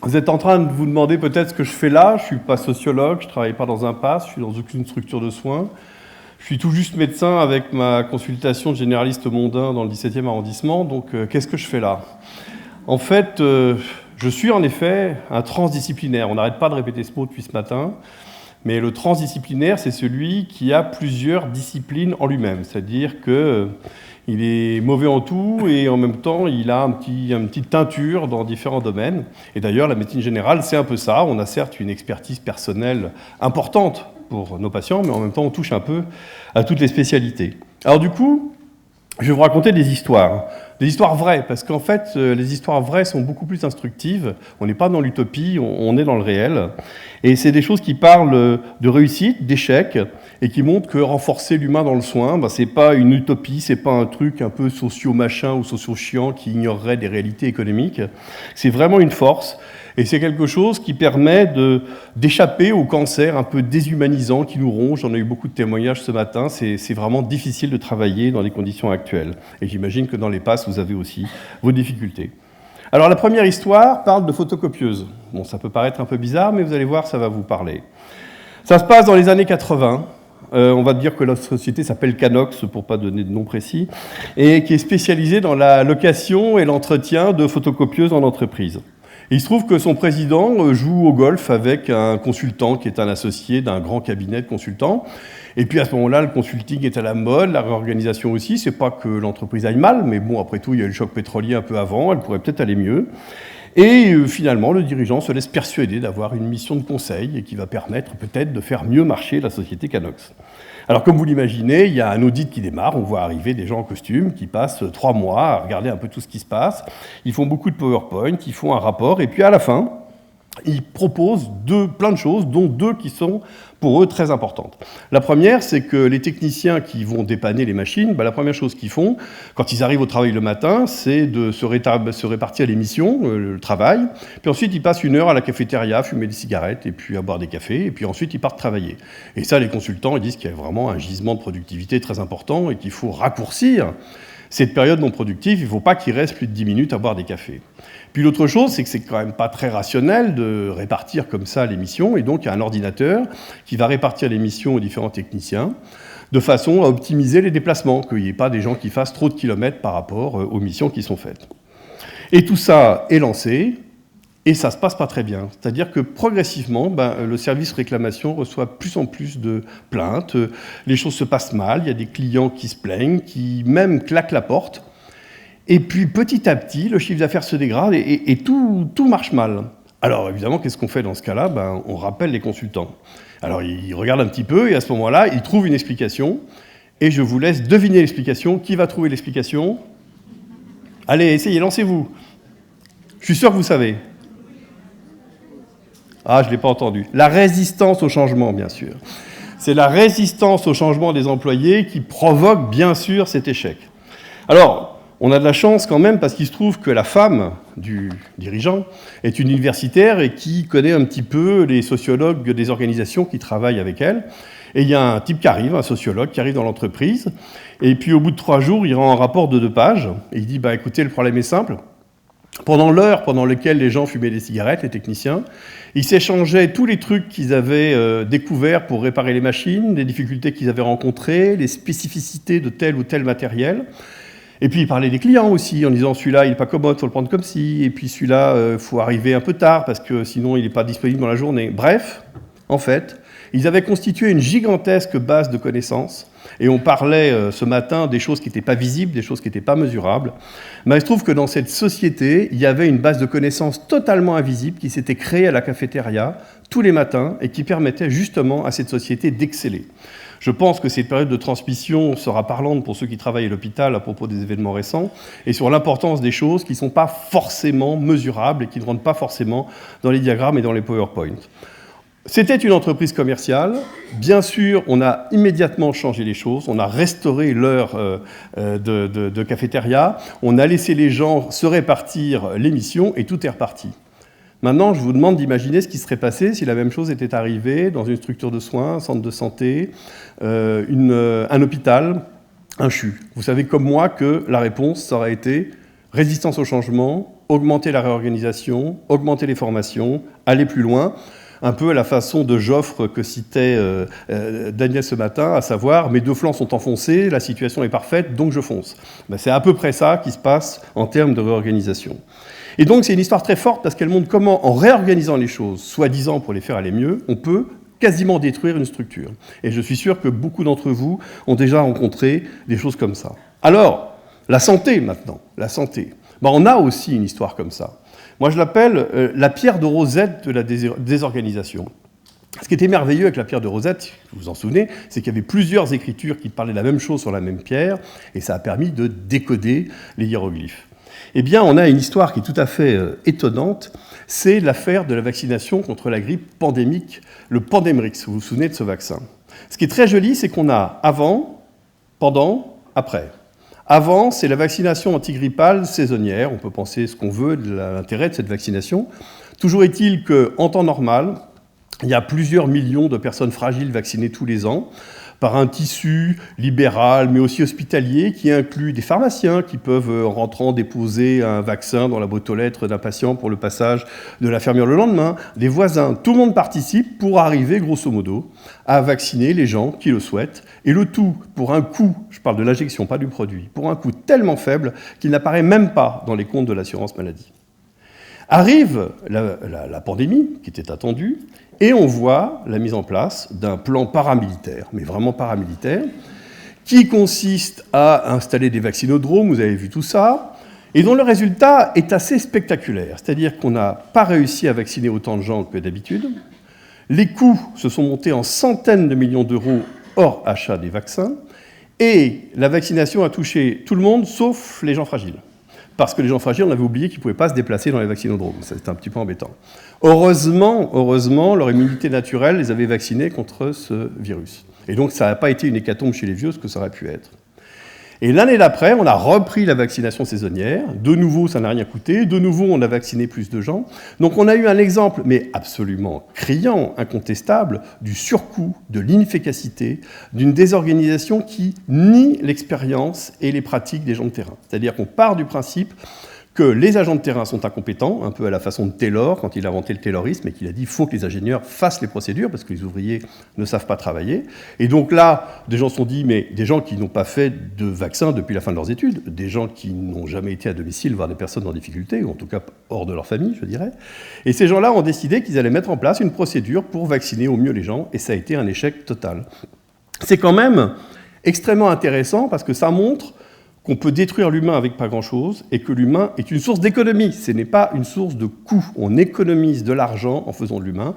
Vous êtes en train de vous demander peut-être ce que je fais là. Je ne suis pas sociologue, je ne travaille pas dans un PAS, je suis dans aucune structure de soins. Je suis tout juste médecin avec ma consultation de généraliste mondain dans le 17e arrondissement. Donc, qu'est-ce que je fais là? En fait, je suis en effet un transdisciplinaire. On n'arrête pas de répéter ce mot depuis ce matin. Mais le transdisciplinaire, c'est celui qui a plusieurs disciplines en lui-même. C'est-à-dire qu'il est mauvais en tout et en même temps, il a une petite teinture dans différents domaines. Et d'ailleurs, la médecine générale, c'est un peu ça. On a certes une expertise personnelle importante pour nos patients, mais en même temps, on touche un peu à toutes les spécialités. Alors du coup, je vais vous raconter des histoires vraies, parce qu'en fait, les histoires vraies sont beaucoup plus instructives. On n'est pas dans l'utopie, on est dans le réel. Et c'est des choses qui parlent de réussite, d'échec, et qui montrent que renforcer l'humain dans le soin, c'est pas une utopie, c'est pas un truc un peu socio-machin ou socio-chiant qui ignorerait des réalités économiques. C'est vraiment une force. Et c'est quelque chose qui permet d'échapper au cancer un peu déshumanisant qui nous ronge. J'en ai eu beaucoup de témoignages ce matin. C'est vraiment difficile de travailler dans les conditions actuelles. Et j'imagine que dans les PAS, vous avez aussi vos difficultés. Alors la première histoire parle de photocopieuse. Bon, ça peut paraître un peu bizarre, mais vous allez voir, ça va vous parler. Ça se passe dans les années 80. On va dire que la société s'appelle Canox, pour ne pas donner de nom précis, et qui est spécialisée dans la location et l'entretien de photocopieuses en entreprise. Il se trouve que son président joue au golf avec un consultant qui est un associé d'un grand cabinet de consultants. Et puis à ce moment-là, le consulting est à la mode, la réorganisation aussi. C'est pas que l'entreprise aille mal, mais bon, après tout, il y a eu le choc pétrolier un peu avant, elle pourrait peut-être aller mieux. Et finalement, le dirigeant se laisse persuader d'avoir une mission de conseil et qui va permettre peut-être de faire mieux marcher la société Canox. Alors comme vous l'imaginez, il y a un audit qui démarre, on voit arriver des gens en costume qui passent 3 mois à regarder un peu tout ce qui se passe. Ils font beaucoup de PowerPoint, ils font un rapport, et puis à la fin, ils proposent plein de choses, dont 2 qui sont pour eux très importantes. La première, c'est que les techniciens qui vont dépanner les machines, la première chose qu'ils font, quand ils arrivent au travail le matin, c'est de se répartir les missions, le travail, puis ensuite ils passent 1 heure à la cafétéria, fumer des cigarettes, et puis à boire des cafés, et puis ensuite ils partent travailler. Et ça, les consultants, ils disent qu'il y a vraiment un gisement de productivité très important, et qu'il faut raccourcir cette période non productive, il ne faut pas qu'il reste plus de 10 minutes à boire des cafés. Puis l'autre chose, c'est que c'est quand même pas très rationnel de répartir comme ça les missions, et donc il y a un ordinateur qui va répartir les missions aux différents techniciens, de façon à optimiser les déplacements, qu'il n'y ait pas des gens qui fassent trop de kilomètres par rapport aux missions qui sont faites. Et tout ça est lancé, et ça ne se passe pas très bien. C'est-à-dire que progressivement, le service réclamation reçoit plus en plus de plaintes, les choses se passent mal, il y a des clients qui se plaignent, qui même claquent la porte, et puis petit à petit, le chiffre d'affaires se dégrade et tout marche mal. Alors évidemment, qu'est-ce qu'on fait dans ce cas-là? On rappelle les consultants. Alors ils regardent un petit peu, et à ce moment-là, ils trouvent une explication, et je vous laisse deviner l'explication. Qui va trouver l'explication? Allez, essayez, lancez-vous. Je suis sûr que vous savez. Ah, je ne l'ai pas entendu. La résistance au changement, bien sûr. C'est la résistance au changement des employés qui provoque, bien sûr, cet échec. Alors, on a de la chance quand même, parce qu'il se trouve que la femme du dirigeant est une universitaire et qui connaît un petit peu les sociologues des organisations qui travaillent avec elle. Et il y a un type qui arrive, un sociologue, qui arrive dans l'entreprise, et puis au bout de 3 jours, il rend un rapport de 2 pages, et il dit, écoutez, le problème est simple. Pendant l'heure pendant laquelle les gens fumaient des cigarettes, les techniciens, ils s'échangeaient tous les trucs qu'ils avaient découverts pour réparer les machines, les difficultés qu'ils avaient rencontrées, les spécificités de tel ou tel matériel. Et puis ils parlaient des clients aussi, en disant celui-là il n'est pas commode, il faut le prendre comme ci, et puis celui-là il faut arriver un peu tard parce que sinon il n'est pas disponible dans la journée. Bref, en fait, ils avaient constitué une gigantesque base de connaissances. Et on parlait ce matin des choses qui n'étaient pas visibles, des choses qui n'étaient pas mesurables. Mais il se trouve que dans cette société, il y avait une base de connaissances totalement invisible qui s'était créée à la cafétéria tous les matins et qui permettait justement à cette société d'exceller. Je pense que cette période de transmission sera parlante pour ceux qui travaillent à l'hôpital à propos des événements récents et sur l'importance des choses qui ne sont pas forcément mesurables et qui ne rentrent pas forcément dans les diagrammes et dans les PowerPoint. C'était une entreprise commerciale. Bien sûr, on a immédiatement changé les choses. On a restauré l'heure de cafétéria. On a laissé les gens se répartir les missions et tout est reparti. Maintenant, je vous demande d'imaginer ce qui serait passé si la même chose était arrivée dans une structure de soins, un centre de santé, un hôpital, un CHU. Vous savez comme moi que la réponse, ça aurait été résistance au changement, augmenter la réorganisation, augmenter les formations, aller plus loin, un peu à la façon de Joffre que citait Daniel ce matin, à savoir « mes deux flancs sont enfoncés, la situation est parfaite, donc je fonce ». C'est à peu près ça qui se passe en termes de réorganisation. Et donc c'est une histoire très forte parce qu'elle montre comment, en réorganisant les choses, soi-disant pour les faire aller mieux, on peut quasiment détruire une structure. Et je suis sûr que beaucoup d'entre vous ont déjà rencontré des choses comme ça. Alors, la santé maintenant, la santé. On a aussi une histoire comme ça. Moi, je l'appelle la pierre de Rosette de la désorganisation. Ce qui était merveilleux avec la pierre de Rosette, vous vous en souvenez, c'est qu'il y avait plusieurs écritures qui parlaient la même chose sur la même pierre, et ça a permis de décoder les hiéroglyphes. Eh bien, on a une histoire qui est tout à fait étonnante, c'est l'affaire de la vaccination contre la grippe pandémique, le Pandemrix, vous vous souvenez de ce vaccin. Ce qui est très joli, c'est qu'on a avant, pendant, après. Avant, c'est la vaccination antigrippale saisonnière. On peut penser ce qu'on veut de l'intérêt de cette vaccination. Toujours est-il qu'en temps normal, il y a plusieurs millions de personnes fragiles vaccinées tous les ans par un tissu libéral, mais aussi hospitalier, qui inclut des pharmaciens qui peuvent, en rentrant, déposer un vaccin dans la boîte aux lettres d'un patient pour le passage de l'infirmière le lendemain, des voisins. Tout le monde participe pour arriver, grosso modo, à vacciner les gens qui le souhaitent, et le tout pour un coût, je parle de l'injection, pas du produit, pour un coût tellement faible qu'il n'apparaît même pas dans les comptes de l'assurance maladie. Arrive la pandémie, qui était attendue, et on voit la mise en place d'un plan paramilitaire, mais vraiment paramilitaire, qui consiste à installer des vaccinodromes, vous avez vu tout ça, et dont le résultat est assez spectaculaire. C'est-à-dire qu'on n'a pas réussi à vacciner autant de gens que d'habitude. Les coûts se sont montés en centaines de millions d'euros hors achat des vaccins, et la vaccination a touché tout le monde, sauf les gens fragiles. Parce que les gens fragiles, on avait oublié qu'ils ne pouvaient pas se déplacer dans les vaccinodromes. C'était un petit peu embêtant. Heureusement, leur immunité naturelle les avait vaccinés contre ce virus. Et donc, ça n'a pas été une hécatombe chez les vieux, ce que ça aurait pu être. Et l'année d'après, on a repris la vaccination saisonnière. De nouveau, ça n'a rien coûté. De nouveau, on a vacciné plus de gens. Donc, on a eu un exemple, mais absolument criant, incontestable, du surcoût, de l'inefficacité, d'une désorganisation qui nie l'expérience et les pratiques des gens de terrain. C'est-à-dire qu'on part du principe que les agents de terrain sont incompétents, un peu à la façon de Taylor, quand il a inventé le taylorisme, et qu'il a dit qu'il faut que les ingénieurs fassent les procédures, parce que les ouvriers ne savent pas travailler. Et donc là, des gens se sont dit, mais des gens qui n'ont pas fait de vaccin depuis la fin de leurs études, des gens qui n'ont jamais été à domicile voir des personnes en difficulté, ou en tout cas hors de leur famille, je dirais. Et ces gens-là ont décidé qu'ils allaient mettre en place une procédure pour vacciner au mieux les gens, et ça a été un échec total. C'est quand même extrêmement intéressant, parce que ça montre qu'on peut détruire l'humain avec pas grand-chose et que l'humain est une source d'économie. Ce n'est pas une source de coût. On économise de l'argent en faisant de l'humain.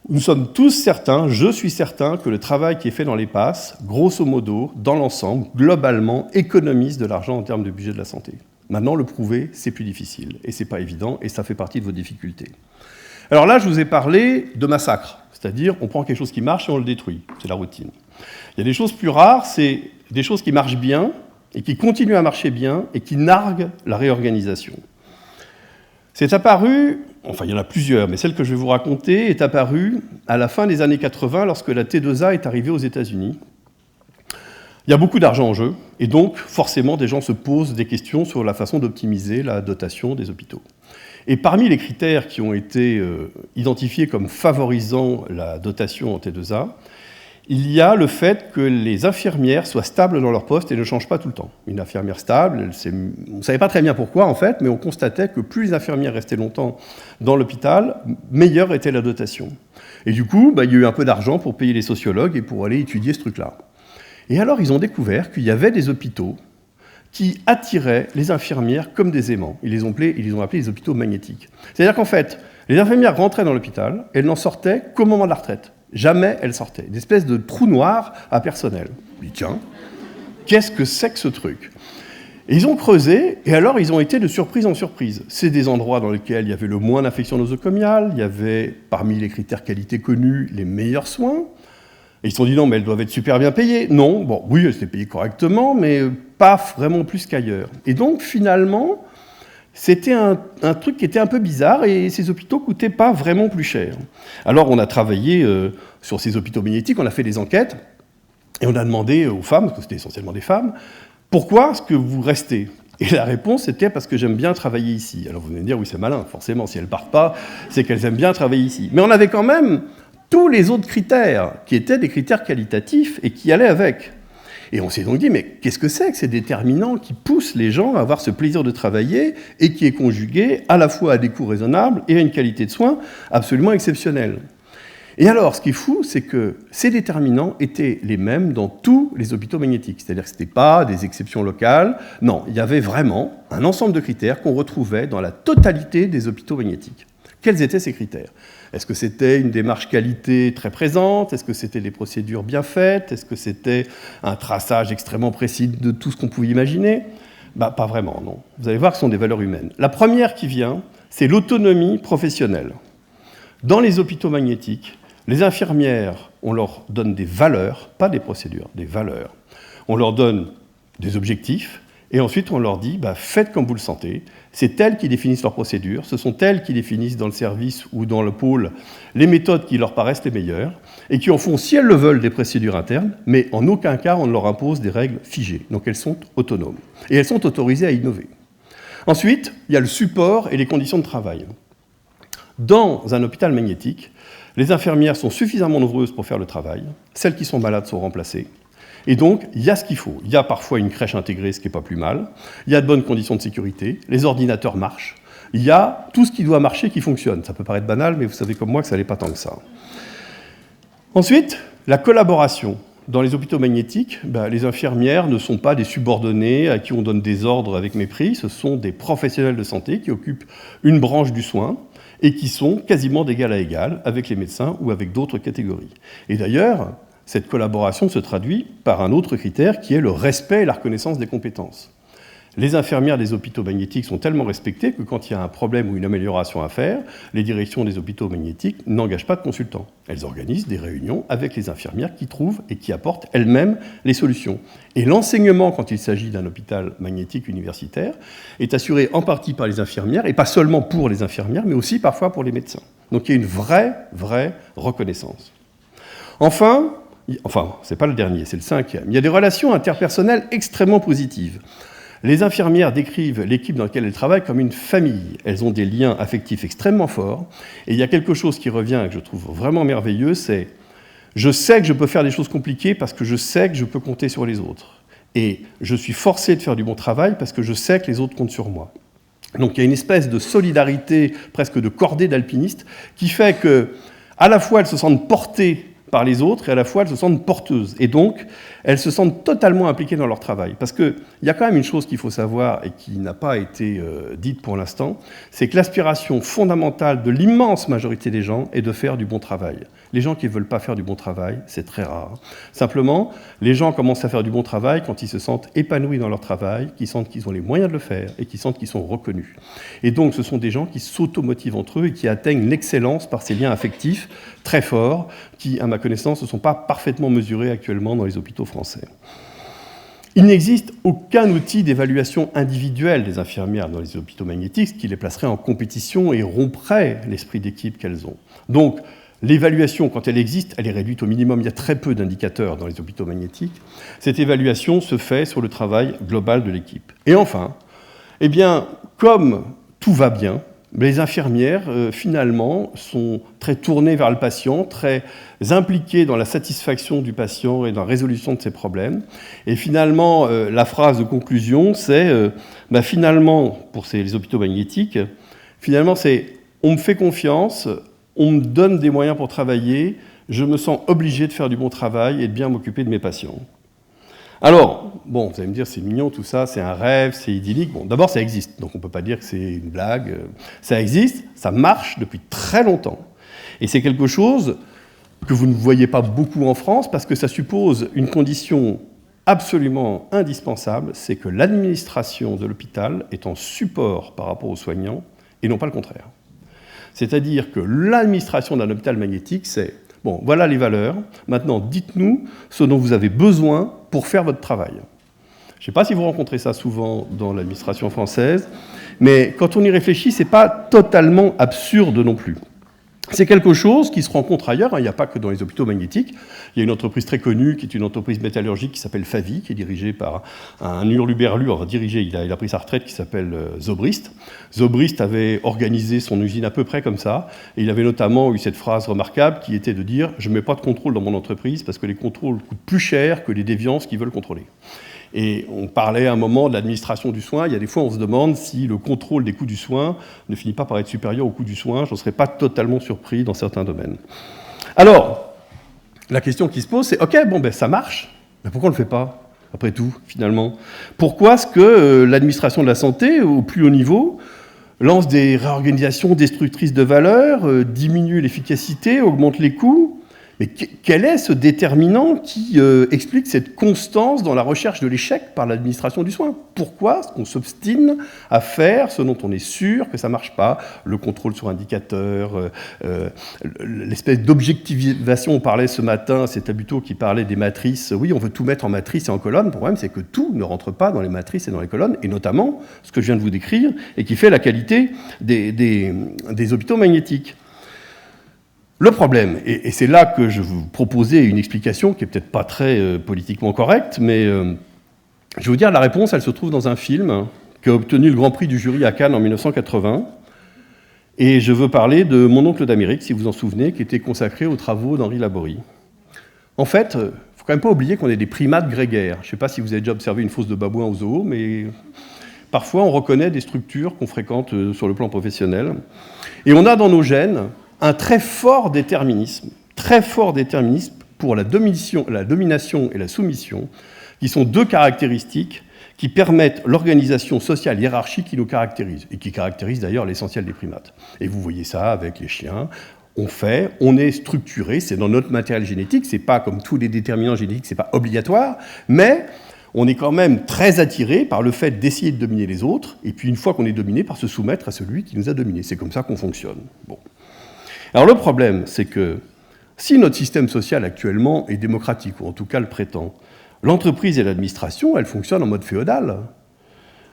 Nous sommes tous certains, je suis certain, que le travail qui est fait dans les passes, grosso modo, dans l'ensemble, globalement, économise de l'argent en termes de budget de la santé. Maintenant, le prouver, c'est plus difficile. Et c'est pas évident, et ça fait partie de vos difficultés. Alors là, je vous ai parlé de massacre. C'est-à-dire, on prend quelque chose qui marche et on le détruit. C'est la routine. Il y a des choses plus rares, c'est des choses qui marchent bien, et qui continue à marcher bien, et qui nargue la réorganisation. C'est apparu, enfin il y en a plusieurs, mais celle que je vais vous raconter est apparue à la fin des années 80, lorsque la T2A est arrivée aux États-Unis. Il y a beaucoup d'argent en jeu, et donc forcément des gens se posent des questions sur la façon d'optimiser la dotation des hôpitaux. Et parmi les critères qui ont été identifiés comme favorisant la dotation en T2A, il y a le fait que les infirmières soient stables dans leur poste et ne changent pas tout le temps. Une infirmière stable, on ne savait pas très bien pourquoi en fait, mais on constatait que plus les infirmières restaient longtemps dans l'hôpital, meilleure était la dotation. Et du coup, il y a eu un peu d'argent pour payer les sociologues et pour aller étudier ce truc-là. Et alors, ils ont découvert qu'il y avait des hôpitaux qui attiraient les infirmières comme des aimants. Ils les ont appelés les hôpitaux magnétiques. C'est-à-dire qu'en fait, les infirmières rentraient dans l'hôpital, elles n'en sortaient qu'au moment de la retraite. Jamais elles sortaient. Une espèce de trou noir à personnel. Je dis, tiens, qu'est-ce que c'est que ce truc ? Et ils ont creusé, et alors ils ont été de surprise en surprise. C'est des endroits dans lesquels il y avait le moins d'infections nosocomiales, il y avait, parmi les critères qualité connus, les meilleurs soins. Et ils se sont dit, non, mais elles doivent être super bien payées. Non, bon, oui, elles étaient payées correctement, mais pas vraiment plus qu'ailleurs. Et donc, finalement, c'était un truc qui était un peu bizarre, et ces hôpitaux coûtaient pas vraiment plus cher. Alors, on a travaillé sur ces hôpitaux magnétiques, on a fait des enquêtes, et on a demandé aux femmes, parce que c'était essentiellement des femmes, pourquoi est-ce que vous restez ? Et la réponse était parce que j'aime bien travailler ici. Alors vous allez me dire, oui, c'est malin, forcément, si elles ne partent pas, c'est qu'elles aiment bien travailler ici. Mais on avait quand même tous les autres critères, qui étaient des critères qualitatifs et qui allaient avec. Et on s'est donc dit, mais qu'est-ce que c'est que ces déterminants qui poussent les gens à avoir ce plaisir de travailler et qui est conjugué à la fois à des coûts raisonnables et à une qualité de soins absolument exceptionnelle. Et alors, ce qui est fou, c'est que ces déterminants étaient les mêmes dans tous les hôpitaux magnétiques. C'est-à-dire que ce n'étaient pas des exceptions locales. Non, il y avait vraiment un ensemble de critères qu'on retrouvait dans la totalité des hôpitaux magnétiques. Quels étaient ces critères ? Est-ce que c'était une démarche qualité très présente ? Est-ce que c'était des procédures bien faites ? Est-ce que c'était un traçage extrêmement précis de tout ce qu'on pouvait imaginer ? Pas vraiment, non. Vous allez voir que ce sont des valeurs humaines. La première qui vient, c'est l'autonomie professionnelle. Dans les hôpitaux magnétiques, les infirmières, on leur donne des valeurs, pas des procédures, des valeurs. On leur donne des objectifs, et ensuite on leur dit, faites comme vous le sentez. C'est elles qui définissent leurs procédures, ce sont elles qui définissent dans le service ou dans le pôle les méthodes qui leur paraissent les meilleures, et qui en font, si elles le veulent, des procédures internes, mais en aucun cas on ne leur impose des règles figées. Donc elles sont autonomes, et elles sont autorisées à innover. Ensuite, il y a le support et les conditions de travail. Dans un hôpital magnétique, les infirmières sont suffisamment nombreuses pour faire le travail, celles qui sont malades sont remplacées, et donc il y a ce qu'il faut. Il y a parfois une crèche intégrée, ce qui n'est pas plus mal, il y a de bonnes conditions de sécurité, les ordinateurs marchent, il y a tout ce qui doit marcher qui fonctionne. Ça peut paraître banal, mais vous savez comme moi que ça n'est pas tant que ça. Ensuite, la collaboration. Dans les hôpitaux magnétiques, les infirmières ne sont pas des subordonnés à qui on donne des ordres avec mépris, ce sont des professionnels de santé qui occupent une branche du soin, et qui sont quasiment d'égal à égal avec les médecins ou avec d'autres catégories. Et d'ailleurs, cette collaboration se traduit par un autre critère qui est le respect et la reconnaissance des compétences. Les infirmières des hôpitaux magnétiques sont tellement respectées que quand il y a un problème ou une amélioration à faire, les directions des hôpitaux magnétiques n'engagent pas de consultants. Elles organisent des réunions avec les infirmières qui trouvent et qui apportent elles-mêmes les solutions. Et l'enseignement, quand il s'agit d'un hôpital magnétique universitaire, est assuré en partie par les infirmières, et pas seulement pour les infirmières, mais aussi parfois pour les médecins. Donc il y a une vraie reconnaissance. Enfin, c'est pas le dernier, c'est le cinquième. Il y a des relations interpersonnelles extrêmement positives. Les infirmières décrivent l'équipe dans laquelle elles travaillent comme une famille. Elles ont des liens affectifs extrêmement forts. Et il y a quelque chose qui revient et que je trouve vraiment merveilleux, c'est « je sais que je peux faire des choses compliquées parce que je sais que je peux compter sur les autres. Et je suis forcé de faire du bon travail parce que je sais que les autres comptent sur moi. » Donc il y a une espèce de solidarité, presque de cordée d'alpinistes, qui fait que, à la fois elles se sentent portées par les autres, et à la fois elles se sentent porteuses. Et donc, elles se sentent totalement impliquées dans leur travail. Parce qu'il y a quand même une chose qu'il faut savoir, et qui n'a pas été dite pour l'instant, c'est que l'aspiration fondamentale de l'immense majorité des gens est de faire du bon travail. Les gens qui ne veulent pas faire du bon travail, c'est très rare. Simplement, les gens commencent à faire du bon travail quand ils se sentent épanouis dans leur travail, qu'ils sentent qu'ils ont les moyens de le faire, et qu'ils sentent qu'ils sont reconnus. Et donc, ce sont des gens qui s'automotivent entre eux et qui atteignent l'excellence par ces liens affectifs très forts, qui, à ma connaissance, ne sont pas parfaitement mesurés actuellement dans les hôpitaux français. Il n'existe aucun outil d'évaluation individuelle des infirmières dans les hôpitaux magnétiques, ce qui les placerait en compétition et romprait l'esprit d'équipe qu'elles ont. Donc, l'évaluation, quand elle existe, elle est réduite au minimum. Il y a très peu d'indicateurs dans les hôpitaux magnétiques. Cette évaluation se fait sur le travail global de l'équipe. Et enfin, comme tout va bien, les infirmières, finalement, sont très tournées vers le patient, très impliquées dans la satisfaction du patient et dans la résolution de ses problèmes. Et finalement, la phrase de conclusion, c'est, finalement, pour les hôpitaux magnétiques, finalement, c'est « on me fait confiance, on me donne des moyens pour travailler, je me sens obligé de faire du bon travail et de bien m'occuper de mes patients ». Alors, vous allez me dire, c'est mignon, tout ça, c'est un rêve, c'est idyllique. D'abord, ça existe, donc on ne peut pas dire que c'est une blague. Ça existe, ça marche depuis très longtemps. Et c'est quelque chose que vous ne voyez pas beaucoup en France, parce que ça suppose une condition absolument indispensable, c'est que l'administration de l'hôpital est en support par rapport aux soignants, et non pas le contraire. C'est-à-dire que l'administration d'un hôpital magnétique, c'est « bon, voilà les valeurs, maintenant dites-nous ce dont vous avez besoin pour faire votre travail ». Je ne sais pas si vous rencontrez ça souvent dans l'administration française, mais quand on y réfléchit, ce n'est pas totalement absurde non plus. C'est quelque chose qui se rencontre ailleurs, hein. Il n'y a pas que dans les hôpitaux magnétiques. Il y a une entreprise très connue qui est une entreprise métallurgique qui s'appelle Favi, qui est dirigée par un hurluberlu, enfin dirigé, il a pris sa retraite, qui s'appelle Zobrist. Zobrist avait organisé son usine à peu près comme ça, et il avait notamment eu cette phrase remarquable qui était de dire « Je ne mets pas de contrôle dans mon entreprise parce que les contrôles coûtent plus cher que les déviances qu'ils veulent contrôler ». Et on parlait à un moment de l'administration du soin. Il y a des fois, on se demande si le contrôle des coûts du soin ne finit pas par être supérieur au coût du soin. Je ne serais pas totalement surpris dans certains domaines. Alors, la question qui se pose, c'est « Ok, bon, ben ça marche, mais pourquoi on ne le fait pas, après tout, finalement ?» Pourquoi est-ce que l'administration de la santé, au plus haut niveau, lance des réorganisations destructrices de valeur, diminue l'efficacité, augmente les coûts ? Mais quel est ce déterminant qui explique cette constance dans la recherche de l'échec par l'administration du soin? Pourquoi est-ce qu'on s'obstine à faire ce dont on est sûr que ça ne marche pas? Le contrôle sur indicateur, l'espèce d'objectivation, on parlait ce matin, c'est Tabuteau qui parlait des matrices. Oui, on veut tout mettre en matrice et en colonne. Le problème, c'est que tout ne rentre pas dans les matrices et dans les colonnes, et notamment ce que je viens de vous décrire, et qui fait la qualité des hôpitaux magnétiques. Le problème, et c'est là que je vous proposais une explication qui n'est peut-être pas très politiquement correcte, mais je vais vous dire, la réponse, elle se trouve dans un film qui a obtenu le Grand Prix du jury à Cannes en 1980, et je veux parler de Mon oncle d'Amérique, si vous en souvenez, qui était consacré aux travaux d'Henri Laborie. En fait, il ne faut quand même pas oublier qu'on est des primates grégaires. Je ne sais pas si vous avez déjà observé une fosse de babouins au zoo, mais parfois on reconnaît des structures qu'on fréquente sur le plan professionnel. Et on a dans nos gènes un très fort déterminisme pour la domination et la soumission, qui sont deux caractéristiques qui permettent l'organisation sociale hiérarchique qui nous caractérise, et qui caractérise d'ailleurs l'essentiel des primates. Et vous voyez ça avec les chiens. On est structuré, c'est dans notre matériel génétique, c'est pas comme tous les déterminants génétiques, c'est pas obligatoire, mais on est quand même très attiré par le fait d'essayer de dominer les autres, et puis une fois qu'on est dominé, par se soumettre à celui qui nous a dominés. C'est comme ça qu'on fonctionne. Bon. Alors le problème, c'est que si notre système social actuellement est démocratique, ou en tout cas le prétend, l'entreprise et l'administration, elles fonctionnent en mode féodal.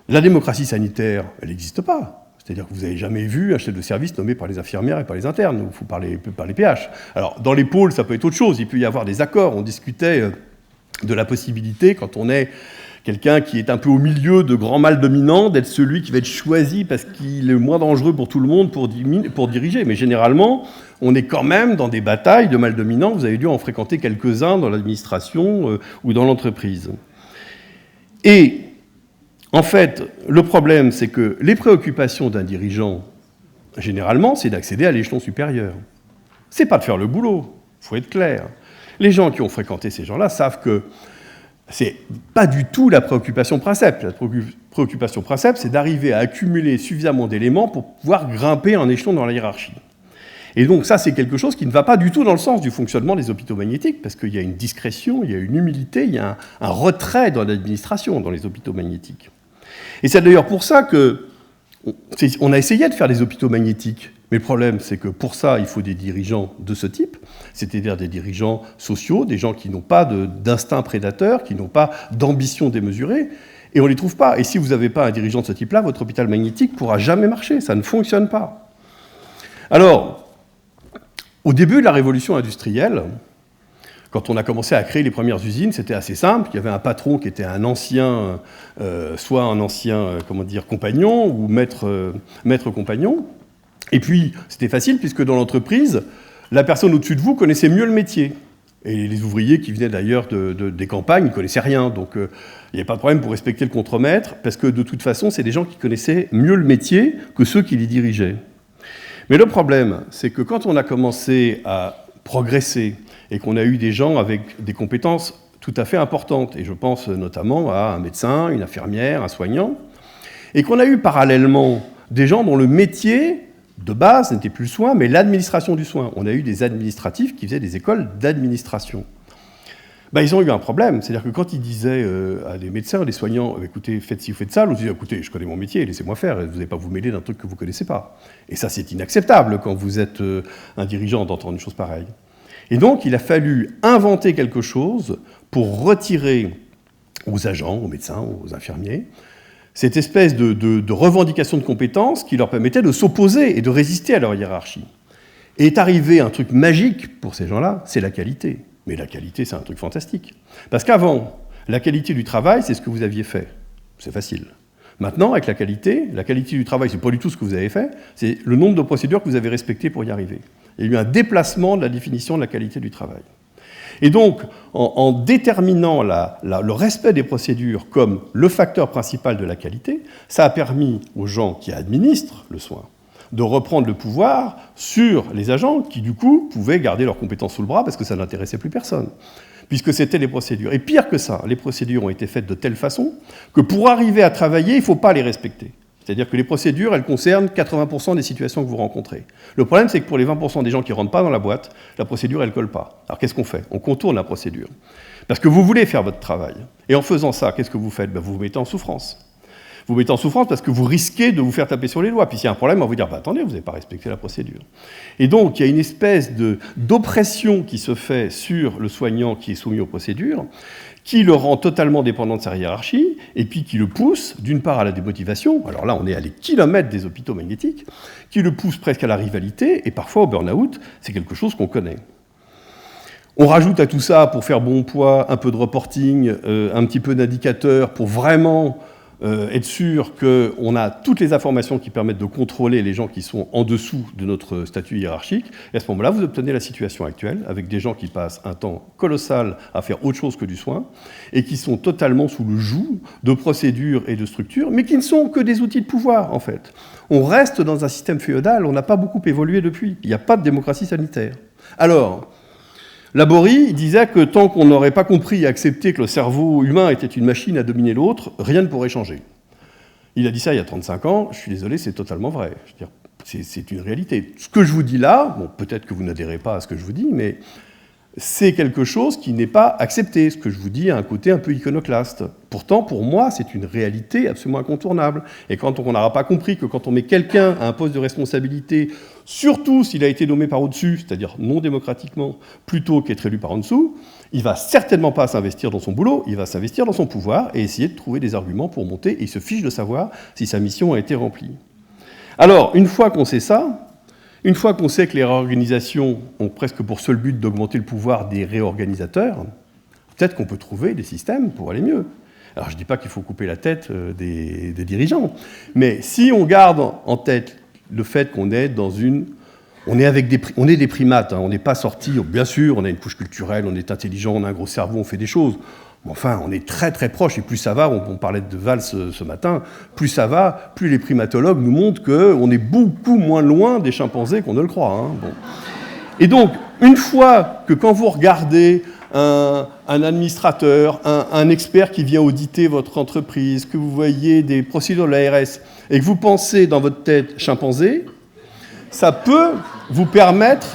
La démocratie sanitaire, elle n'existe pas. C'est-à-dire que vous n'avez jamais vu un chef de service nommé par les infirmières et par les internes, ou par les PH. Alors dans les pôles, ça peut être autre chose, il peut y avoir des accords. On discutait de la possibilité, quand on est quelqu'un qui est un peu au milieu de grands mâles dominants, d'être celui qui va être choisi parce qu'il est le moins dangereux pour tout le monde pour diriger. Mais généralement, on est quand même dans des batailles de mâles dominants. Vous avez dû en fréquenter quelques-uns dans l'administration ou dans l'entreprise. Et en fait, le problème, c'est que les préoccupations d'un dirigeant, généralement, c'est d'accéder à l'échelon supérieur. C'est pas de faire le boulot, il faut être clair. Les gens qui ont fréquenté ces gens-là savent que c'est pas du tout la préoccupation principe. La préoccupation principe, c'est d'arriver à accumuler suffisamment d'éléments pour pouvoir grimper un échelon dans la hiérarchie. Et donc ça, c'est quelque chose qui ne va pas du tout dans le sens du fonctionnement des hôpitaux magnétiques, parce qu'il y a une discrétion, il y a une humilité, il y a un retrait dans l'administration, dans les hôpitaux magnétiques. Et c'est d'ailleurs pour ça qu'on a essayé de faire des hôpitaux magnétiques. Mais le problème, c'est que pour ça, il faut des dirigeants de ce type, c'est-à-dire des dirigeants sociaux, des gens qui n'ont pas d'instinct prédateur, qui n'ont pas d'ambition démesurée, et on ne les trouve pas. Et si vous n'avez pas un dirigeant de ce type-là, votre hôpital magnétique ne pourra jamais marcher, ça ne fonctionne pas. Alors, au début de la révolution industrielle, quand on a commencé à créer les premières usines, c'était assez simple. Il y avait un patron qui était un ancien, soit un ancien, compagnon, ou maître compagnon. Et puis, c'était facile, puisque dans l'entreprise, la personne au-dessus de vous connaissait mieux le métier. Et les ouvriers qui venaient d'ailleurs des campagnes ne connaissaient rien. Donc, il n'y avait pas de problème pour respecter le contremaître, parce que de toute façon, c'est des gens qui connaissaient mieux le métier que ceux qui les dirigeaient. Mais le problème, c'est que quand on a commencé à progresser, et qu'on a eu des gens avec des compétences tout à fait importantes, et je pense notamment à un médecin, une infirmière, un soignant, et qu'on a eu parallèlement des gens dont le métier de base n'était plus le soin, mais l'administration du soin. On a eu des administratifs qui faisaient des écoles d'administration. Ils ont eu un problème, c'est-à-dire que quand ils disaient à des médecins, des soignants, écoutez, faites ci ou faites ça, on disait, écoutez, je connais mon métier, laissez-moi faire, vous n'allez pas vous mêler d'un truc que vous ne connaissez pas. Et ça, c'est inacceptable quand vous êtes un dirigeant d'entendre une chose pareille. Et donc, il a fallu inventer quelque chose pour retirer aux agents, aux médecins, aux infirmiers, cette espèce de revendication de compétences qui leur permettait de s'opposer et de résister à leur hiérarchie. Et est arrivé un truc magique pour ces gens-là, c'est la qualité. Mais la qualité, c'est un truc fantastique. Parce qu'avant, la qualité du travail, c'est ce que vous aviez fait. C'est facile. Maintenant, avec la qualité du travail, c'est pas du tout ce que vous avez fait, c'est le nombre de procédures que vous avez respectées pour y arriver. Il y a eu un déplacement de la définition de la qualité du travail. Et donc, en déterminant le respect des procédures comme le facteur principal de la qualité, ça a permis aux gens qui administrent le soin de reprendre le pouvoir sur les agents qui, du coup, pouvaient garder leurs compétences sous le bras parce que ça n'intéressait plus personne, puisque c'était les procédures. Et pire que ça, les procédures ont été faites de telle façon que pour arriver à travailler, il ne faut pas les respecter. C'est-à-dire que les procédures, elles concernent 80% des situations que vous rencontrez. Le problème, c'est que pour les 20% des gens qui ne rentrent pas dans la boîte, la procédure, elle ne colle pas. Alors qu'est-ce qu'on fait? On contourne la procédure. Parce que vous voulez faire votre travail. Et en faisant ça, qu'est-ce que vous faites? Vous vous mettez en souffrance. Vous vous mettez en souffrance parce que vous risquez de vous faire taper sur les doigts. Puis s'il y a un problème, on va vous dire, attendez, vous n'avez pas respecté la procédure. Et donc, il y a une espèce d'oppression qui se fait sur le soignant qui est soumis aux procédures, qui le rend totalement dépendant de sa hiérarchie, et puis qui le pousse, d'une part, à la démotivation, alors là, on est à des kilomètres des hôpitaux magnétiques, qui le pousse presque à la rivalité, et parfois au burn-out, c'est quelque chose qu'on connaît. On rajoute à tout ça, pour faire bon poids, un peu de reporting, un petit peu d'indicateurs, pour vraiment être sûr qu'on a toutes les informations qui permettent de contrôler les gens qui sont en dessous de notre statut hiérarchique. Et à ce moment-là, vous obtenez la situation actuelle, avec des gens qui passent un temps colossal à faire autre chose que du soin, et qui sont totalement sous le joug de procédures et de structures, mais qui ne sont que des outils de pouvoir, en fait. On reste dans un système féodal, on n'a pas beaucoup évolué depuis. Il n'y a pas de démocratie sanitaire. Alors, Laborie disait que tant qu'on n'aurait pas compris et accepté que le cerveau humain était une machine à dominer l'autre, rien ne pourrait changer. Il a dit ça il y a 35 ans, je suis désolé, c'est totalement vrai. Je veux dire, c'est une réalité. Ce que je vous dis là, bon, peut-être que vous n'adhérez pas à ce que je vous dis, mais c'est quelque chose qui n'est pas accepté. Ce que je vous dis a un côté un peu iconoclaste. Pourtant, pour moi, c'est une réalité absolument incontournable. Et quand on n'aura pas compris que quand on met quelqu'un à un poste de responsabilité, surtout s'il a été nommé par au-dessus, c'est-à-dire non démocratiquement, plutôt qu'être élu par en dessous, il ne va certainement pas s'investir dans son boulot, il va s'investir dans son pouvoir et essayer de trouver des arguments pour monter, et il se fiche de savoir si sa mission a été remplie. Alors, une fois qu'on sait ça, une fois qu'on sait que les réorganisations ont presque pour seul but d'augmenter le pouvoir des réorganisateurs, peut-être qu'on peut trouver des systèmes pour aller mieux. Alors je ne dis pas qu'il faut couper la tête des dirigeants, mais si on garde en tête le fait qu'on est dans une... On est des primates, hein, on n'est pas sortis... Bien sûr, on a une couche culturelle, on est intelligent, on a un gros cerveau, on fait des choses. Mais enfin, on est très très proche, et plus ça va, on parlait de Valls ce matin, plus ça va, plus les primatologues nous montrent qu'on est beaucoup moins loin des chimpanzés qu'on ne le croit. Hein. Bon. Et donc, une fois que quand vous regardez un administrateur, un expert qui vient auditer votre entreprise, que vous voyez des procédures de l'ARS, et que vous pensez dans votre tête chimpanzé, ça peut vous permettre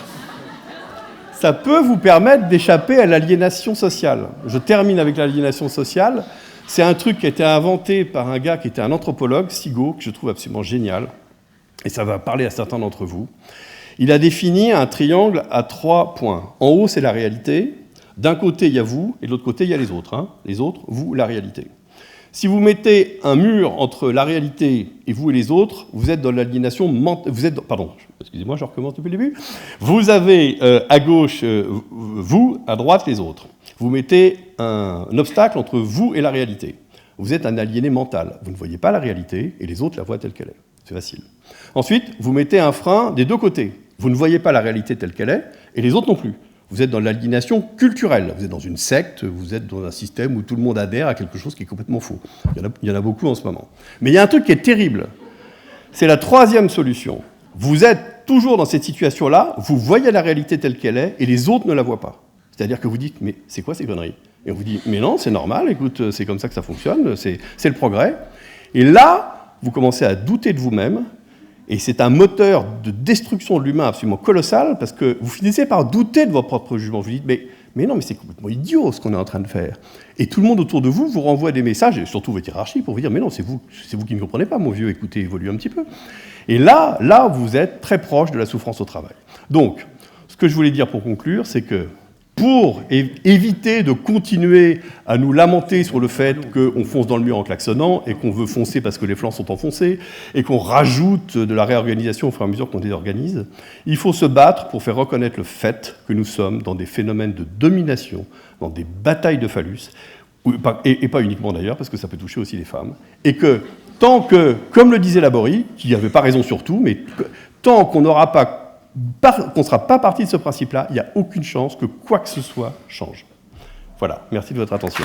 d'échapper à l'aliénation sociale. Je termine avec l'aliénation sociale. C'est un truc qui a été inventé par un gars qui était un anthropologue, Sigaud, que je trouve absolument génial, et ça va parler à certains d'entre vous. Il a défini un triangle à 3 points. En haut, c'est la réalité. D'un côté, il y a vous, et de l'autre côté, il y a les autres. Hein. Les autres, vous, la réalité. Si vous mettez un mur entre la réalité et vous et les autres, vous êtes dans l'aliénation mentale. Pardon, excusez-moi, je recommence depuis le début. Vous avez à gauche vous, à droite les autres. Vous mettez un obstacle entre vous et la réalité. Vous êtes un aliéné mental. Vous ne voyez pas la réalité et les autres la voient telle qu'elle est. C'est facile. Ensuite, vous mettez un frein des deux côtés. Vous ne voyez pas la réalité telle qu'elle est et les autres non plus. Vous êtes dans l'aliénation culturelle, vous êtes dans une secte, vous êtes dans un système où tout le monde adhère à quelque chose qui est complètement faux. Il y en a beaucoup en ce moment. Mais il y a un truc qui est terrible. C'est la troisième solution. Vous êtes toujours dans cette situation-là, vous voyez la réalité telle qu'elle est, et les autres ne la voient pas. C'est-à-dire que vous dites, mais c'est quoi ces conneries? Et on vous dit, mais non, c'est normal, écoute, c'est comme ça que ça fonctionne, c'est le progrès. Et là, vous commencez à douter de vous-même, et c'est un moteur de destruction de l'humain absolument colossal, parce que vous finissez par douter de votre propre jugement. Vous dites, mais non, mais c'est complètement idiot ce qu'on est en train de faire. Et tout le monde autour de vous vous renvoie des messages, et surtout votre hiérarchie, pour vous dire, mais non, c'est vous qui ne comprenez pas, mon vieux, écoutez, évoluez un petit peu. Et là, vous êtes très proche de la souffrance au travail. Donc, ce que je voulais dire pour conclure, c'est que pour éviter de continuer à nous lamenter sur le fait qu'on fonce dans le mur en klaxonnant et qu'on veut foncer parce que les flancs sont enfoncés et qu'on rajoute de la réorganisation au fur et à mesure qu'on désorganise, il faut se battre pour faire reconnaître le fait que nous sommes dans des phénomènes de domination, dans des batailles de phallus, et pas uniquement d'ailleurs, parce que ça peut toucher aussi les femmes, et que tant que, comme le disait Laborie, qui n'avait pas raison sur tout, mais tant qu'on n'aura pas qu'on ne sera pas parti de ce principe-là, il n'y a aucune chance que quoi que ce soit change. Voilà, merci de votre attention.